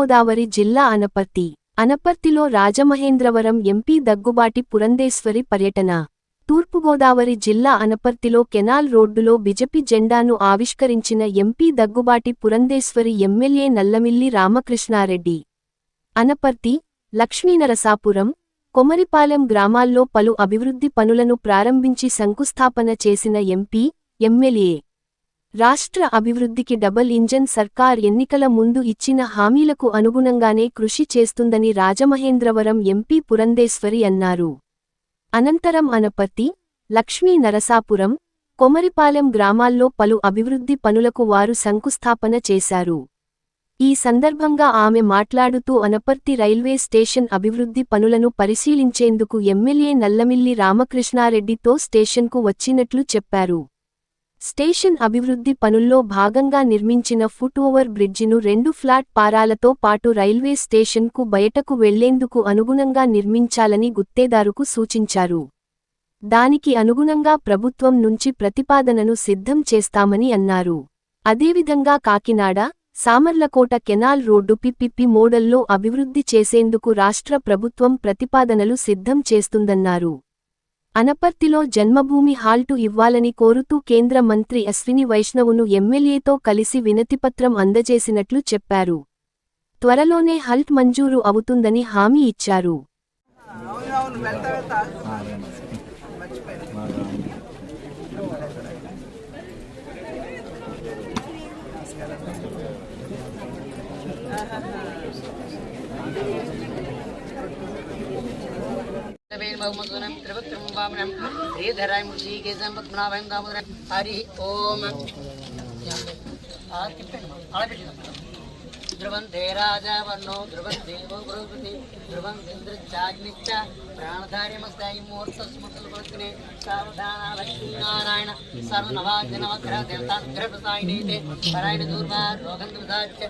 తూర్పుగోదావరి జిల్లా అనపర్తిలో రాజమహేంద్రవరం ఎంపీ దగ్గుబాటి పురంధేశ్వరి పర్యటన. తూర్పుగోదావరి జిల్లా అనపర్తిలో కెనాల్ రోడ్డులో బిజెపి జెండాను ఆవిష్కరించిన ఎంపీ దగ్గుబాటి పురంధేశ్వరి ఎమ్మెల్యే నల్లమిల్లి రామకృష్ణారెడ్డి. అనపర్తి, లక్ష్మీనరసాపురం, కొమరిపాలెం గ్రామాల్లో పలు అభివృద్ధి పనులను ప్రారంభించి శంకుస్థాపన చేసిన ఎంపీ, ఎమ్మెల్యే రాష్ట్ర అభివృద్ధికి డబుల్ ఇంజన్ సర్కార్ ఎన్నికల ముందు ఇచ్చిన హామీలకు అనుగుణంగానే కృషి చేస్తుందని రాజమహేంద్రవరం ఎంపీ పురంధేశ్వరి అన్నారు. అనంతరం అనపర్తి, లక్ష్మీ నరసాపురం, కొమరిపాలెం గ్రామాల్లో పలు అభివృద్ధి పనులకు వారు శంకుస్థాపన చేశారు. ఈ సందర్భంగా ఆమె మాట్లాడుతూ అనపర్తి రైల్వే స్టేషన్ అభివృద్ధి పనులను పరిశీలించేందుకు ఎమ్మెల్యే నల్లమిల్లి రామకృష్ణారెడ్డితో స్టేషన్కు వచ్చినట్లు చెప్పారు. స్టేషన్ అభివృద్ధి పనుల్లో భాగంగా నిర్మించిన ఫుట్ ఓవర్ బ్రిడ్జిను 2 ఫ్లాట్ పారాలతో పాటు రైల్వే స్టేషన్కు బయటకు వెళ్లేందుకు అనుగుణంగా నిర్మించాలని గుత్తేదారుకు సూచించారు. దానికి అనుగుణంగా ప్రభుత్వం నుంచి ప్రతిపాదనను సిద్ధం చేస్తామని అన్నారు. అదేవిధంగా Kakinada, Samarlakota canal road PPP మోడల్లో అభివృద్ధి చేసేందుకు రాష్ట్ర ప్రభుత్వం ప్రతిపాదనలు సిద్ధం చేస్తుందన్నారు. అనపర్తిలో జన్మభూమి హాల్టు ఇవ్వాలని కోరుతూ కేంద్ర మంత్రి అశ్విని వైష్ణవును ఎమ్మెల్యేతో కలిసి వినతిపత్రం అందజేసినట్లు చెప్పారు. త్వరలోనే హల్ట్ మంజూరు అవుతుందని హామీ ఇచ్చారు. हरि ओम ध्रुवंते राजा वर्णो ध्रुवं देवो बृहस्पति ध्रुवं इंद्रचाग्निश्च प्राणधार्यमस्ताय मुहूर्तस्मृतल्पत्ने सावधाना लक्ष्मीनारायण सर्वनवाग्नवग्रह देवताग्रहप्रसायिनीते परायण दूर्वा रोगन्धुदाच्च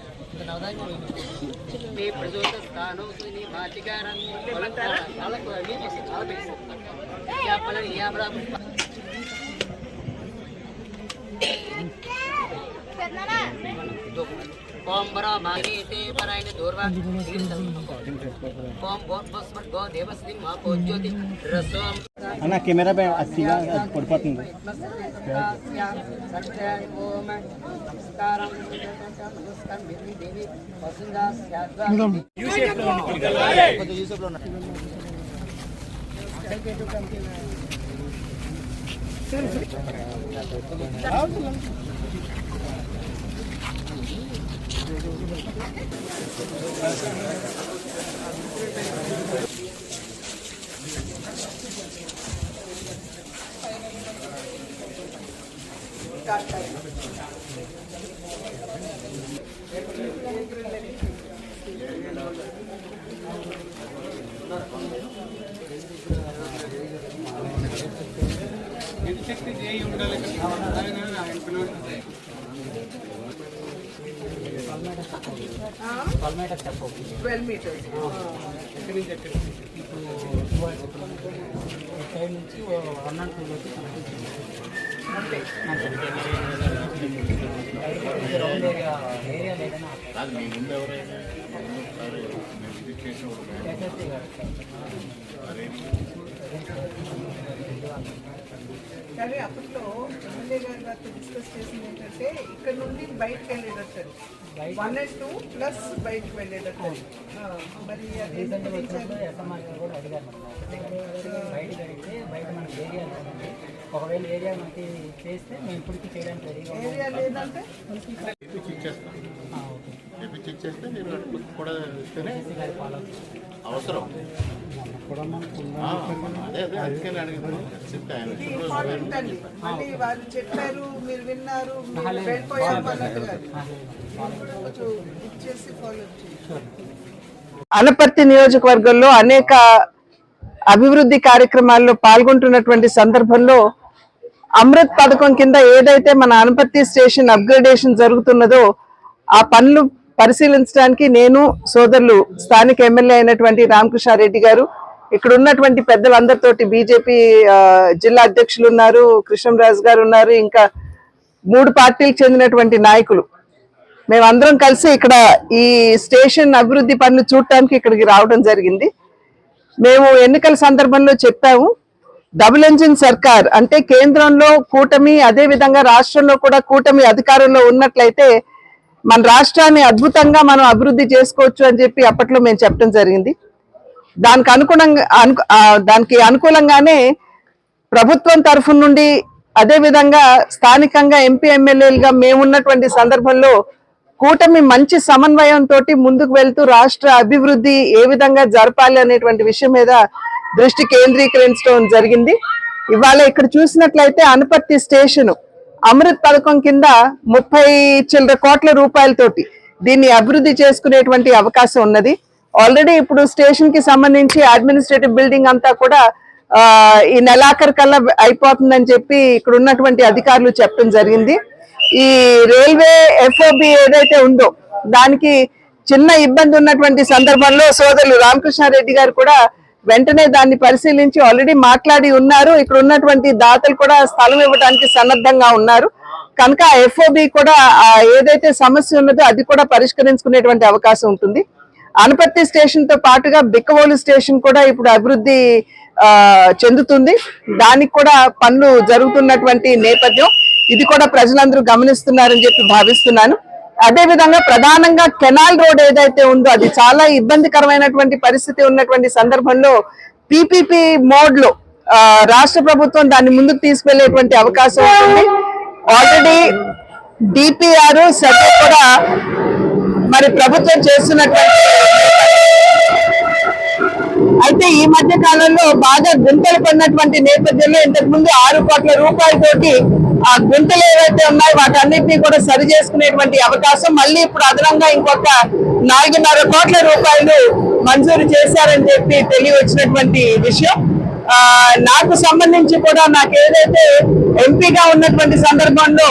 नवदानि प्रजोतस्थानो सुनि भाटिकारां क्या फलन या बड़ा ओम बरा मागीते परायण दूर्वा ओम बहुत बस्मत गो देवस्ति महापो ज्योति रसोम అన్న కెమెరా పై అసిగా పడిపోతుంది. సత్యాయ ఓం నమస్కారం నమస్కారం దేవి దేవి వసుంధా స్యాద్వా యూసేఫ్ లో $12 meters. కానీ అప్పట్లో ఎమ్మెల్యే గారు డిస్కస్ చేసింది ఏంటంటే ఇక్కడ నుండి బయటకు వెళ్ళేటట్టు 1 and 2 ప్లస్ బయటకు వెళ్ళేటట్టు. మరి కూడా అడిగారు బయటకు అడిగితే బయట మనకి ఏరియా లేదండి. ఒకవేళ ఏరియా మనకి చేస్తే మేము ఇప్పటికీ చేయడానికి రెడీగా ఏరియా లేదంటే ఇచ్చేస్తే మీరు కూడా ఇస్తేనే అవసరం కూడా మళ్ళీ వారు చెప్పారు, మీరు విన్నారు, వెళ్ళిపోయారు అన్నట్టుగా ఇచ్చేసి ఫాలో చేయాలి. అనపర్తి నియోజకవర్గంలో అనేక అభివృద్ధి కార్యక్రమాల్లో పాల్గొంటున్నటువంటి సందర్భంలో అమృత్ పథకం కింద ఏదైతే మన అనపర్తి స్టేషన్ అప్గ్రేడేషన్ జరుగుతున్నదో ఆ పనులు పరిశీలించడానికి నేను సోదరులు స్థానిక ఎమ్మెల్యే అయినటువంటి రామకృష్ణారెడ్డి గారు, ఇక్కడ ఉన్నటువంటి పెద్దలందరితోటి బీజేపీ జిల్లా అధ్యక్షులు ఉన్నారు, కృష్ణంరాజు గారు ఉన్నారు, ఇంకా 3 పార్టీలకు చెందినటువంటి నాయకులు మేమందరం కలిసి ఇక్కడ ఈ స్టేషన్ అభివృద్ధి పనులు చూడటానికి ఇక్కడికి రావడం జరిగింది. మేము ఎన్నికల సందర్భంలో చెప్పాము, డబుల్ ఇంజిన్ సర్కార్ అంటే కేంద్రంలో కూటమి, అదే విధంగా రాష్ట్రంలో కూడా కూటమి అధికారంలో ఉన్నట్లయితే మన రాష్ట్రాన్ని అద్భుతంగా మనం అభివృద్ధి చేసుకోవచ్చు అని చెప్పి అప్పట్లో మేము చెప్పడం జరిగింది. దానికి అనుకూలంగానే ప్రభుత్వం తరఫు నుండి, అదే విధంగా స్థానికంగా ఎంపీ ఎమ్మెల్యేలుగా మేమున్నటువంటి సందర్భంలో కూటమి మంచి సమన్వయంతో ముందుకు వెళ్తూ రాష్ట్ర అభివృద్ధి ఏ విధంగా జరపాలి అనేటువంటి విషయం మీద దృష్టి కేంద్రీకరించడం జరిగింది. ఇవాళ ఇక్కడ చూసినట్లయితే అనపర్తి స్టేషన్ అమృత్ పథకం కింద 30 చిల్లర కోట్ల రూపాయలతోటి దీన్ని అభివృద్ధి చేసుకునేటువంటి అవకాశం ఉన్నది. ఆల్రెడీ ఇప్పుడు స్టేషన్ కి సంబంధించి అడ్మినిస్ట్రేటివ్ బిల్డింగ్ అంతా కూడా ఈ నెలాఖరు కల్లా అయిపోతుందని చెప్పి ఇక్కడ ఉన్నటువంటి అధికారులు చెప్పడం జరిగింది. ఈ రైల్వే ఎఫ్ఓబి ఏదైతే ఉందో దానికి చిన్న ఇబ్బంది ఉన్నటువంటి సందర్భంలో సోదరులు రామకృష్ణారెడ్డి గారు కూడా వెంటనే దాన్ని పరిశీలించి ఆల్రెడీ మాట్లాడి ఉన్నారు. ఇక్కడ ఉన్నటువంటి దాతలు కూడా స్థలం ఇవ్వడానికి సన్నద్ధంగా ఉన్నారు. కనుక ఎఫ్ఓబి కూడా ఏదైతే సమస్య ఉన్నదో అది కూడా పరిష్కరించుకునేటువంటి అవకాశం ఉంటుంది. అనపర్తి స్టేషన్ తో పాటుగా బిక్కవోలు స్టేషన్ కూడా ఇప్పుడు అభివృద్ధి చెందుతుంది. దానికి కూడా పనులు జరుగుతున్నటువంటి నేపథ్యం ఇది కూడా ప్రజలందరూ గమనిస్తున్నారని చెప్పి భావిస్తున్నాను. అదే విధంగా ప్రధానంగా కెనాల్ రోడ్ ఏదైతే ఉందో అది చాలా ఇబ్బందికరమైనటువంటి పరిస్థితి ఉన్నటువంటి సందర్భంలో పిపిపి మోడ్ లో రాష్ట్ర ప్రభుత్వం దాన్ని ముందుకు తీసుకెళ్లేటువంటి అవకాశం ఉంటుంది. ఆల్రెడీ డిపిఆర్ సర్వే కూడా మరి ప్రభుత్వం చేస్తున్నటువంటి, అయితే ఈ మధ్య కాలంలో బాగా గుంతలు పడినటువంటి నేపథ్యంలో ఇంతకు ముందు 6 కోట్ల రూపాయలతోటి ఆ గుంతలు ఏవైతే ఉన్నాయో వాటన్నిటినీ కూడా సరి చేసుకునేటువంటి అవకాశం, మళ్ళీ ఇప్పుడు అదనంగా ఇంకొక 4.5 కోట్ల రూపాయలు మంజూరు చేశారని చెప్పి తెలియవచ్చినటువంటి విషయం. నాకు సంబంధించి కూడా నాకు ఏదైతే ఎంపీగా ఉన్నటువంటి సందర్భంలో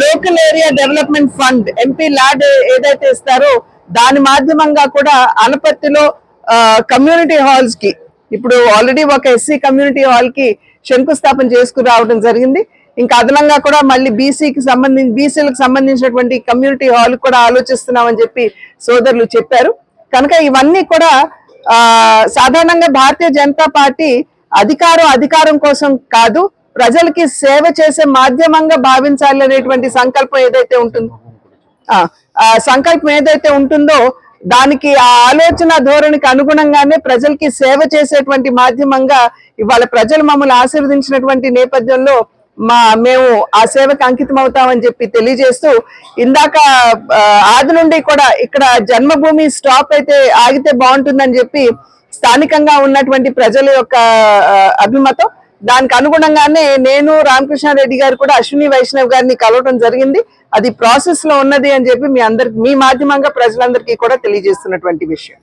local area development fund MP lad ఏదైతే ఇస్తారో దాని మాధ్యమంగా కూడా అనపర్తిలో కమ్యూనిటీ హాల్స్ కి ఇప్పుడు ఆల్రెడీ ఒక ఎస్సీ కమ్యూనిటీ హాల్ కి శంకుస్థాపన చేసుకుని రావడం జరిగింది. ఇంకా అదనంగా కూడా మళ్ళీ బీసీలకు సంబంధించినటువంటి కమ్యూనిటీ హాల్ కూడా ఆలోచిస్తున్నామని చెప్పి సోదరులు చెప్పారు. కనుక ఇవన్నీ కూడా సాధారణంగా భారతీయ జనతా పార్టీ అధికారం కోసం కాదు, ప్రజలకి సేవ చేసే మాధ్యమంగా భావించాలి అనేటువంటి సంకల్పం ఏదైతే ఉంటుందో దానికి ఆ ఆలోచన ధోరణికి అనుగుణంగానే ప్రజలకి సేవ చేసేటువంటి మాధ్యమంగా ఇవాళ ప్రజలు మమ్మల్ని ఆశీర్వదించినటువంటి నేపథ్యంలో మేము ఆ సేవకు అంకితం అవుతామని చెప్పి తెలియజేస్తూ, ఇందాక ఆది నుండి కూడా ఇక్కడ జన్మభూమి స్టాప్ అయితే ఆగితే బాగుంటుందని చెప్పి స్థానికంగా ఉన్నటువంటి ప్రజల యొక్క అభిమతం. దానికి అనుగుణంగానే నేను రామకృష్ణారెడ్డి గారు కూడా అశ్విని వైష్ణవ్ గారిని కలవటం జరిగింది. అది ప్రాసెస్ లో ఉన్నది అని చెప్పి మీ మాధ్యమంగా ప్రజలందరికీ కూడా తెలియజేస్తున్నటువంటి విషయం.